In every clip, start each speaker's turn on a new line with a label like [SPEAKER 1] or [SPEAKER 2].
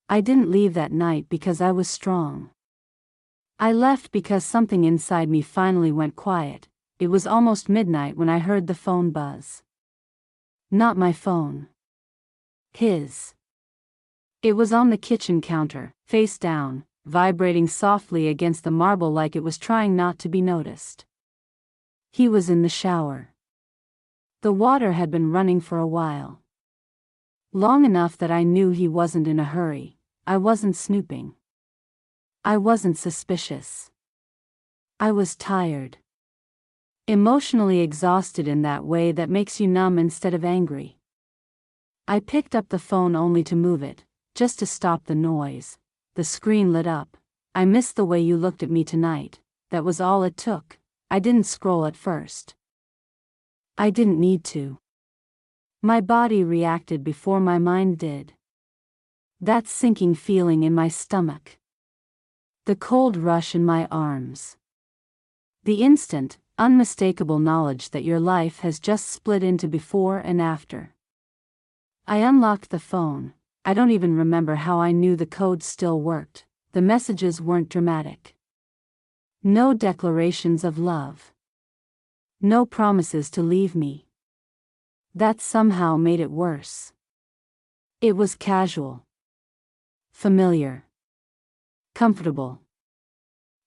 [SPEAKER 1] I didn't leave that night because I was strong. I left because something inside me finally went quiet. It was almost midnight when I heard the phone buzz. Not my phone. His. It was on the kitchen counter, face down, vibrating softly against the marble like it was trying not to be noticed. He was in the shower. The water had been running for a while. Long enough that I knew he wasn't in a hurry. I wasn't snooping. I wasn't suspicious. I was tired. Emotionally exhausted in that way that makes you numb instead of angry. I picked up the phone only to move it, just to stop the noise. The screen lit up. I missed the way you looked at me tonight. That was all it took. I didn't scroll at first. I didn't need to. My body reacted before my mind did. That sinking feeling in my stomach. The cold rush in my arms. The instant, unmistakable knowledge that your life has just split into before and after. I unlocked the phone. I don't even remember how I knew the code still worked. The messages weren't dramatic. No declarations of love. No promises to leave me. That somehow made it worse. It was casual. Familiar. Comfortable.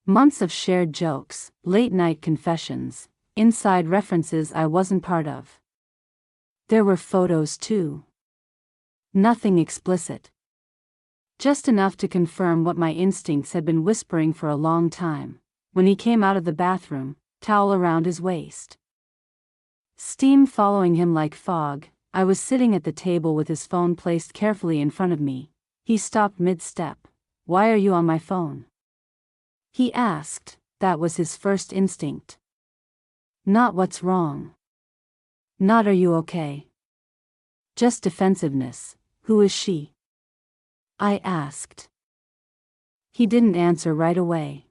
[SPEAKER 1] Months of shared jokes, late-night confessions, inside references I wasn't part of. There were photos too. Nothing explicit. Just enough to confirm what my instincts had been whispering for a long time. When he came out of the bathroom, towel around his waist. Steam following him like fog, I was sitting at the table with his phone placed carefully in front of me. He stopped mid-step. "Why are you on my phone?" He asked. That was his first instinct. Not what's wrong. Not are you okay. Just defensiveness. Who is she? I asked. He didn't answer right away.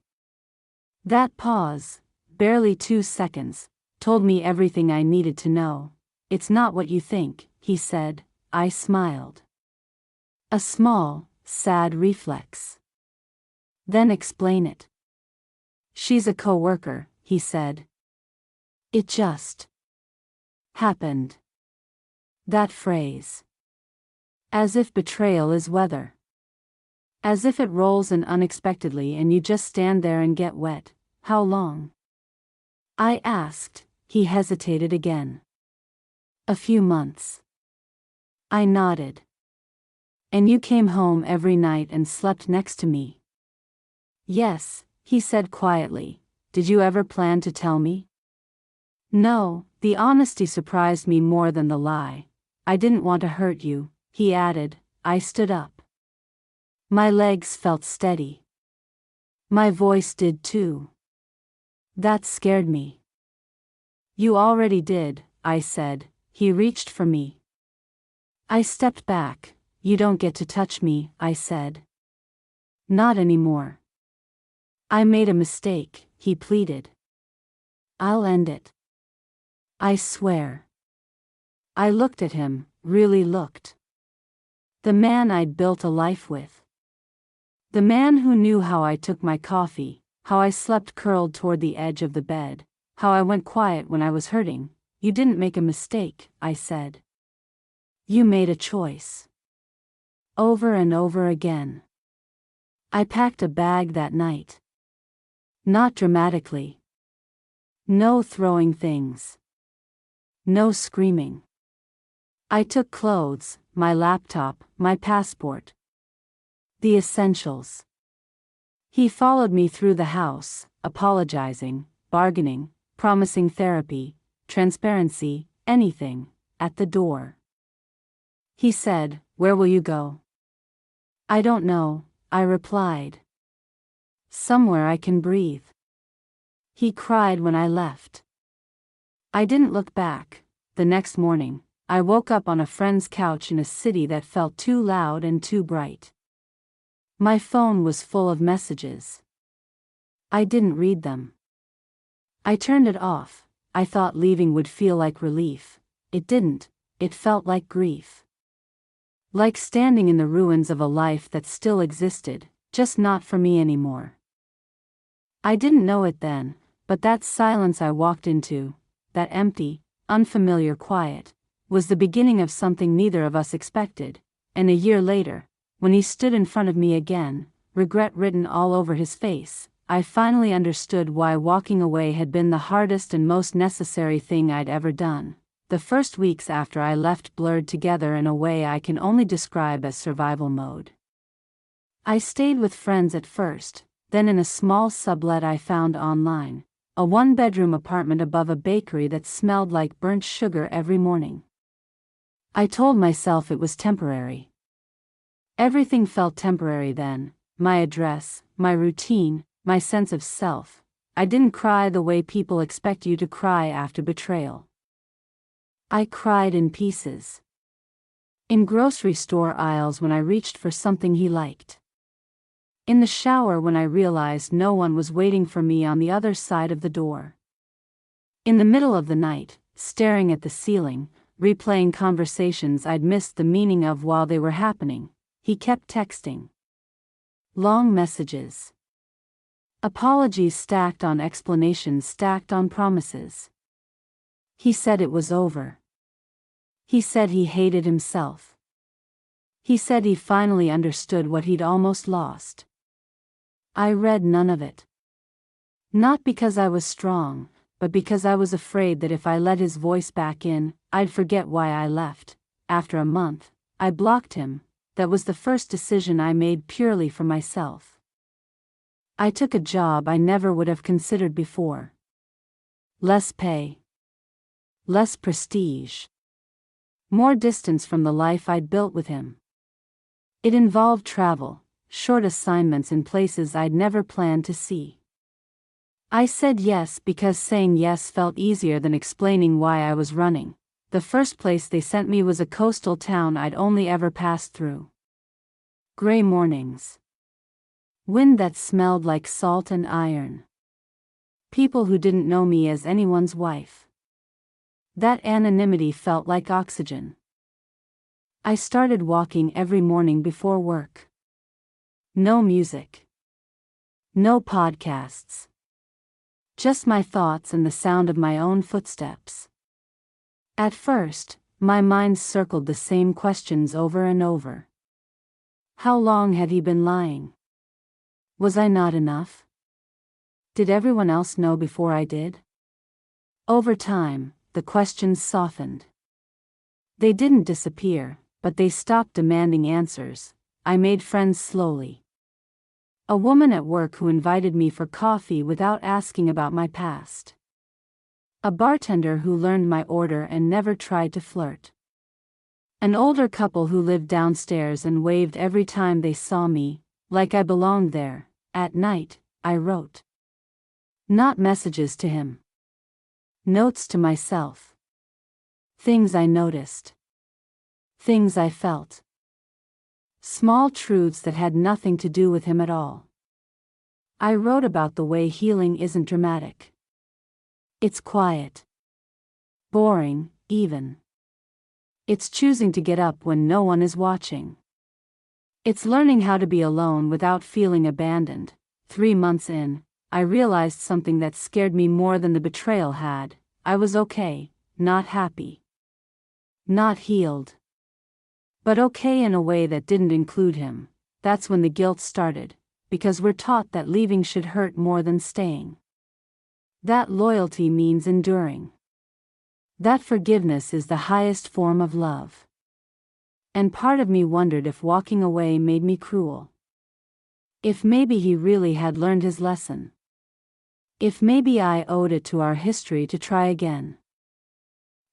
[SPEAKER 1] That pause, barely 2 seconds, told me everything I needed to know. "It's not what you think," he said. I smiled. A small, sad reflex. "Then explain it." "She's a co-worker," he said. It just happened. That phrase. As if betrayal is weather. As if it rolls in unexpectedly and you just stand there and get wet. "How long?" I asked. He hesitated again. "A few months." I nodded. "And you came home every night and slept next to me?" "Yes," he said quietly. "Did you ever plan to tell me?" "No." The honesty surprised me more than the lie. "I didn't want to hurt you," he added. I stood up. My legs felt steady. My voice did too. That scared me. "You already did," I said. He reached for me. I stepped back. "You don't get to touch me," I said. "Not anymore." "I made a mistake," he pleaded. "I'll end it. I swear." I looked at him, really looked. The man I'd built a life with. The man who knew how I took my coffee, how I slept curled toward the edge of the bed, how I went quiet when I was hurting. "You didn't make a mistake," I said. "You made a choice." Over and over again. I packed a bag that night. Not dramatically. No throwing things. No screaming. I took clothes, my laptop, my passport. The essentials. He followed me through the house, apologizing, bargaining, promising therapy, transparency, anything, at the door. He said, "Where will you go?" "I don't know," I replied. "Somewhere I can breathe." He cried when I left. I didn't look back. The next morning, I woke up on a friend's couch in a city that felt too loud and too bright. My phone was full of messages. I didn't read them. I turned it off. I thought leaving would feel like relief. It didn't. It felt like grief. Like standing in the ruins of a life that still existed, just not for me anymore. I didn't know it then, but that silence I walked into, that empty, unfamiliar quiet, was the beginning of something neither of us expected, and a year later, when he stood in front of me again, regret written all over his face, I finally understood why walking away had been the hardest and most necessary thing I'd ever done. The first weeks after I left blurred together in a way I can only describe as survival mode. I stayed with friends at first, then in a small sublet I found online, a one-bedroom apartment above a bakery that smelled like burnt sugar every morning. I told myself it was temporary. Everything felt temporary then, my address, my routine, my sense of self. I didn't cry the way people expect you to cry after betrayal. I cried in pieces. In grocery store aisles when I reached for something he liked. In the shower when I realized no one was waiting for me on the other side of the door. In the middle of the night, staring at the ceiling, replaying conversations I'd missed the meaning of while they were happening, he kept texting. Long messages. Apologies stacked on explanations stacked on promises. He said it was over. He said he hated himself. He said he finally understood what he'd almost lost. I read none of it. Not because I was strong, but because I was afraid that if I let his voice back in, I'd forget why I left. After a month, I blocked him. That was the first decision I made purely for myself. I took a job I never would have considered before. Less pay. Less prestige. More distance from the life I'd built with him. It involved travel, short assignments in places I'd never planned to see. I said yes because saying yes felt easier than explaining why I was running. The first place they sent me was a coastal town I'd only ever passed through. Gray mornings. Wind that smelled like salt and iron. People who didn't know me as anyone's wife. That anonymity felt like oxygen. I started walking every morning before work. No music. No podcasts. Just my thoughts and the sound of my own footsteps. At first, my mind circled the same questions over and over. How long had he been lying? Was I not enough? Did everyone else know before I did? Over time, the questions softened. They didn't disappear, but they stopped demanding answers. I made friends slowly. A woman at work who invited me for coffee without asking about my past. A bartender who learned my order and never tried to flirt. An older couple who lived downstairs and waved every time they saw me, like I belonged there. At night, I wrote. Not messages to him. Notes to myself. Things I noticed. Things I felt. Small truths that had nothing to do with him at all. I wrote about the way healing isn't dramatic. It's quiet. Boring, even. It's choosing to get up when no one is watching. It's learning how to be alone without feeling abandoned. 3 months in, I realized something that scared me more than the betrayal had. I was okay, not happy. Not healed. But okay in a way that didn't include him. That's when the guilt started, because we're taught that leaving should hurt more than staying. That loyalty means enduring. That forgiveness is the highest form of love. And part of me wondered if walking away made me cruel. If maybe he really had learned his lesson. If maybe I owed it to our history to try again.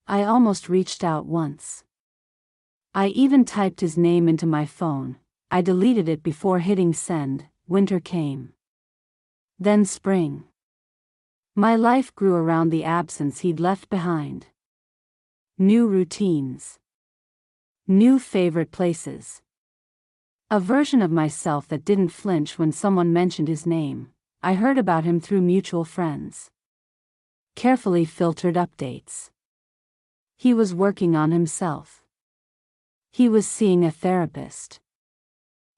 [SPEAKER 1] I almost reached out once. I even typed his name into my phone. I deleted it before hitting send. Winter came. Then spring. My life grew around the absence he'd left behind. New routines. New favorite places. A version of myself that didn't flinch when someone mentioned his name. I heard about him through mutual friends. Carefully filtered updates. He was working on himself. He was seeing a therapist.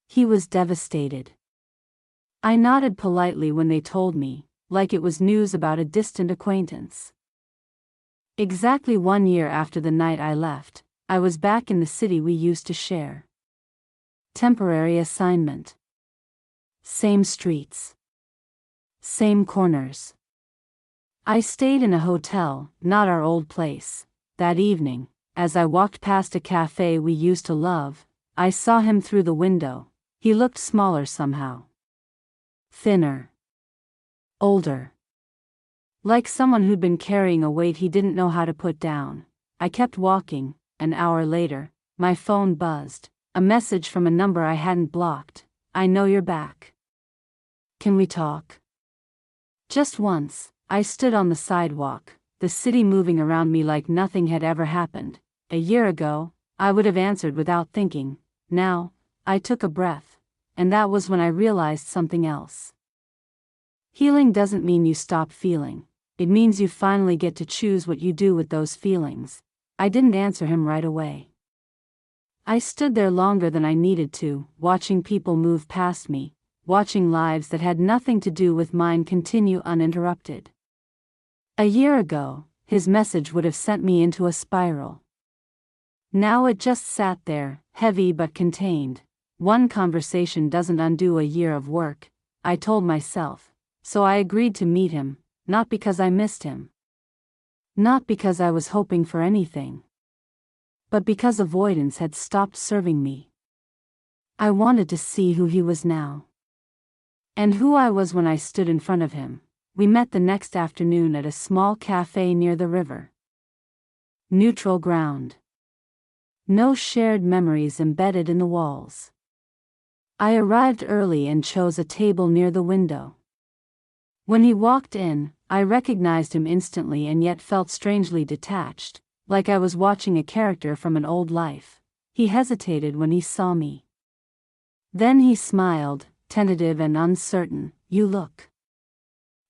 [SPEAKER 1] He was devastated. I nodded politely when they told me, like it was news about a distant acquaintance. Exactly 1 year after the night I left, I was back in the city we used to share. Temporary assignment. Same streets. Same corners. I stayed in a hotel, not our old place. That evening, as I walked past a cafe we used to love, I saw him through the window. He looked smaller somehow. Thinner. Older. Like someone who'd been carrying a weight he didn't know how to put down. I kept walking. An hour later, my phone buzzed. A message from a number I hadn't blocked. I know you're back. Can we talk? Just once, I stood on the sidewalk, the city moving around me like nothing had ever happened. A year ago, I would have answered without thinking. Now, I took a breath, and that was when I realized something else. Healing doesn't mean you stop feeling. It means you finally get to choose what you do with those feelings. I didn't answer him right away. I stood there longer than I needed to, watching people move past me, watching lives that had nothing to do with mine continue uninterrupted. A year ago, his message would have sent me into a spiral. Now it just sat there, heavy but contained. One conversation doesn't undo a year of work, I told myself, so I agreed to meet him, not because I missed him. Not because I was hoping for anything. But because avoidance had stopped serving me. I wanted to see who he was now. And who I was when I stood in front of him. We met the next afternoon at a small cafe near the river. Neutral ground. No shared memories embedded in the walls. I arrived early and chose a table near the window. When he walked in, I recognized him instantly and yet felt strangely detached, like I was watching a character from an old life. He hesitated when he saw me. Then he smiled, tentative and uncertain. You look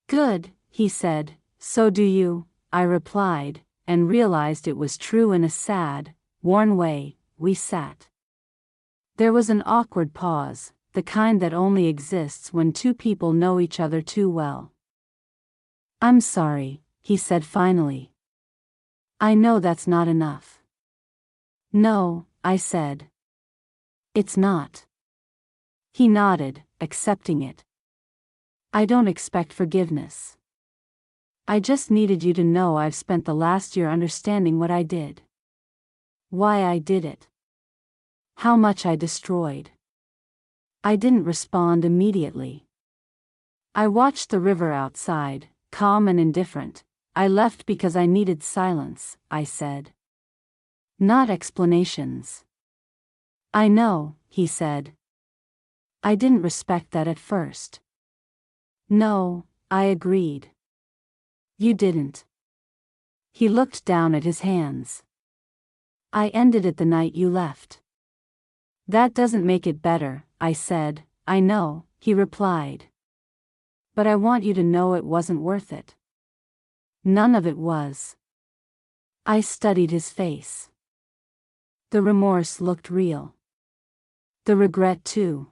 [SPEAKER 1] good, he said. So do you, I replied, and realized it was true in a sad, worn way. We sat. There was an awkward pause, the kind that only exists when two people know each other too well. I'm sorry, he said finally. I know that's not enough. No, I said. It's not. He nodded, accepting it. I don't expect forgiveness. I just needed you to know I've spent the last year understanding what I did. Why I did it. How much I destroyed. I didn't respond immediately. I watched the river outside, calm and indifferent. I left because I needed silence, I said. Not explanations. I know, he said. I didn't respect that at first. No, I agreed. You didn't. He looked down at his hands. I ended it the night you left. That doesn't make it better, I said. I know, he replied. But I want you to know it wasn't worth it. None of it was. I studied his face. The remorse looked real. The regret too.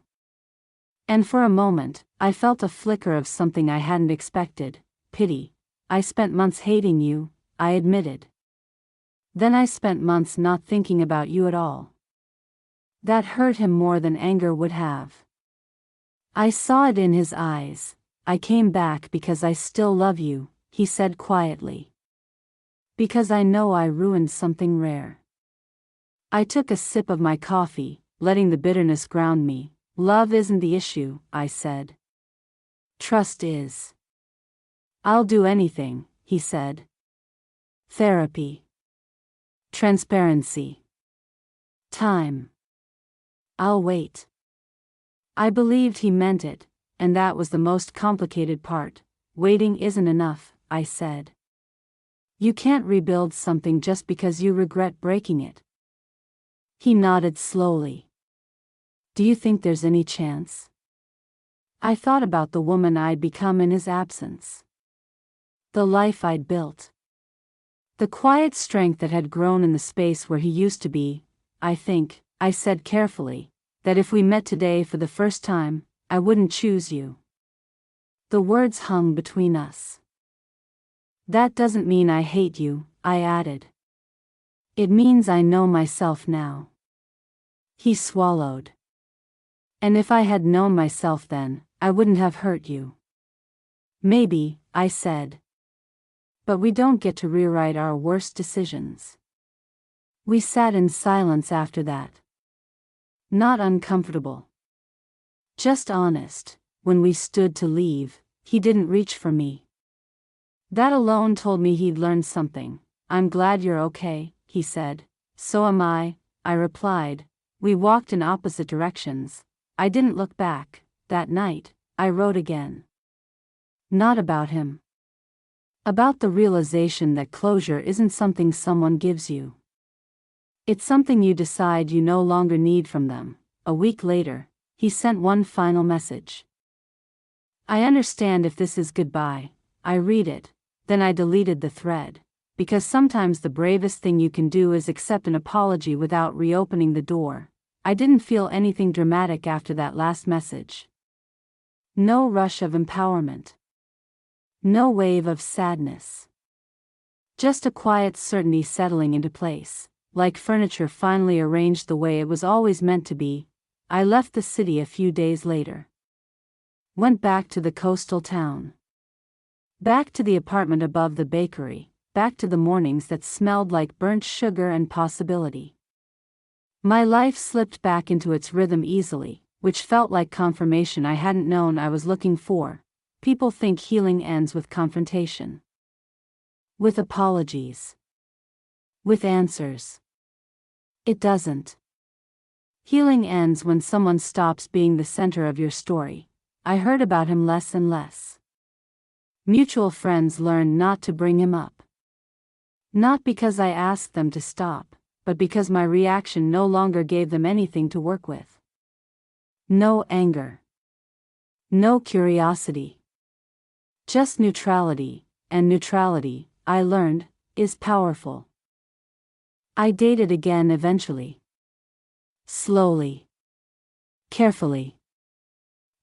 [SPEAKER 1] And for a moment, I felt a flicker of something I hadn't expected, pity. I spent months hating you, I admitted. Then I spent months not thinking about you at all. That hurt him more than anger would have. I saw it in his eyes. I came back because I still love you, he said quietly. Because I know I ruined something rare. I took a sip of my coffee, letting the bitterness ground me. Love isn't the issue, I said. Trust is. I'll do anything, he said. Therapy. Transparency. Time. I'll wait. I believed he meant it, and that was the most complicated part. Waiting isn't enough, I said. You can't rebuild something just because you regret breaking it. He nodded slowly. Do you think there's any chance? I thought about the woman I'd become in his absence. The life I'd built. The quiet strength that had grown in the space where he used to be. I think, I said carefully, that if we met today for the first time, I wouldn't choose you. The words hung between us. That doesn't mean I hate you, I added. It means I know myself now. He swallowed. And if I had known myself then, I wouldn't have hurt you. Maybe, I said. But we don't get to rewrite our worst decisions. We sat in silence after that. Not uncomfortable. Just honest. When we stood to leave, he didn't reach for me. That alone told me he'd learned something. I'm glad you're okay, he said. So am I replied. We walked in opposite directions. I didn't look back. That night, I wrote again. Not about him. About the realization that closure isn't something someone gives you. It's something you decide you no longer need from them. A week later, he sent one final message. I understand if this is goodbye. I read it, then I deleted the thread. Because sometimes the bravest thing you can do is accept an apology without reopening the door. I didn't feel anything dramatic after that last message. No rush of empowerment. No wave of sadness. Just a quiet certainty settling into place, like furniture finally arranged the way it was always meant to be. I left the city a few days later. Went back to the coastal town. Back to the apartment above the bakery, back to the mornings that smelled like burnt sugar and possibility. My life slipped back into its rhythm easily, which felt like confirmation I hadn't known I was looking for. People think healing ends with confrontation. With apologies. With answers. It doesn't. Healing ends when someone stops being the center of your story. I heard about him less and less. Mutual friends learned not to bring him up. Not because I asked them to stop, but because my reaction no longer gave them anything to work with. No anger. No curiosity. Just neutrality, and neutrality, I learned, is powerful. I dated again eventually. Slowly. Carefully.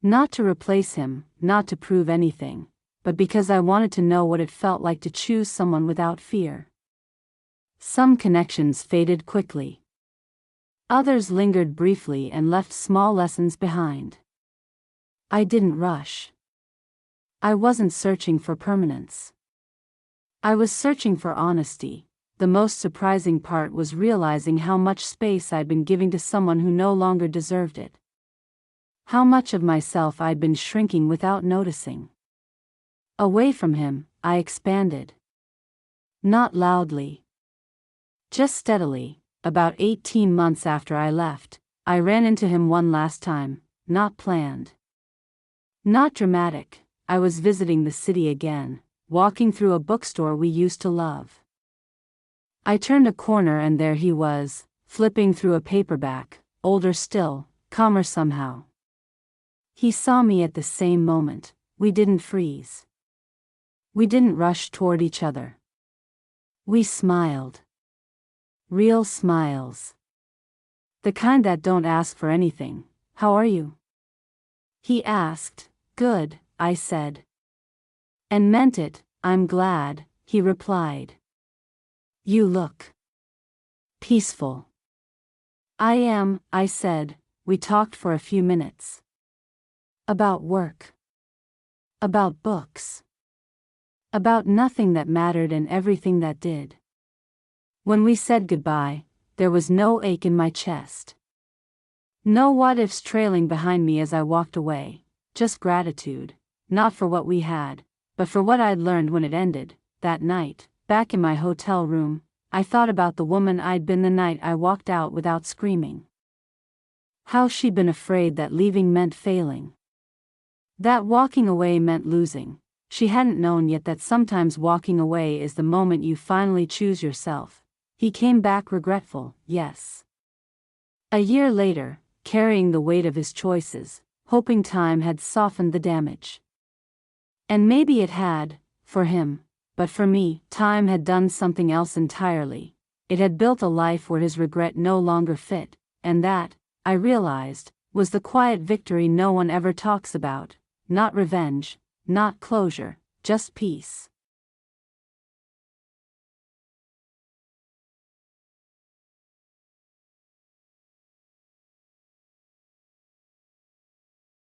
[SPEAKER 1] Not to replace him, not to prove anything, but because I wanted to know what it felt like to choose someone without fear. Some connections faded quickly. Others lingered briefly and left small lessons behind. I didn't rush. I wasn't searching for permanence. I was searching for honesty. The most surprising part was realizing how much space I'd been giving to someone who no longer deserved it. How much of myself I'd been shrinking without noticing. Away from him, I expanded. Not loudly. Just steadily. About 18 months after I left, I ran into him one last time, not planned. Not dramatic. I was visiting the city again, walking through a bookstore we used to love. I turned a corner and there he was, flipping through a paperback, older still, calmer somehow. He saw me at the same moment. We didn't freeze. We didn't rush toward each other. We smiled. Real smiles. The kind that don't ask for anything. How are you? He asked. Good, I said. And meant it. I'm glad, he replied. You look peaceful. I am, I said. We talked for a few minutes. About work. About books. About nothing that mattered and everything that did. When we said goodbye, there was no ache in my chest. No what-ifs trailing behind me as I walked away, just gratitude, not for what we had, but for what I'd learned when it ended. That night, back in my hotel room, I thought about the woman I'd been the night I walked out without screaming. How she'd been afraid that leaving meant failing. That walking away meant losing. She hadn't known yet that sometimes walking away is the moment you finally choose yourself. He came back regretful, yes. A year later, carrying the weight of his choices, hoping time had softened the damage. And maybe it had, for him, but for me, time had done something else entirely. It had built a life where his regret no longer fit, and that, I realized, was the quiet victory no one ever talks about. Not revenge, not closure, just peace.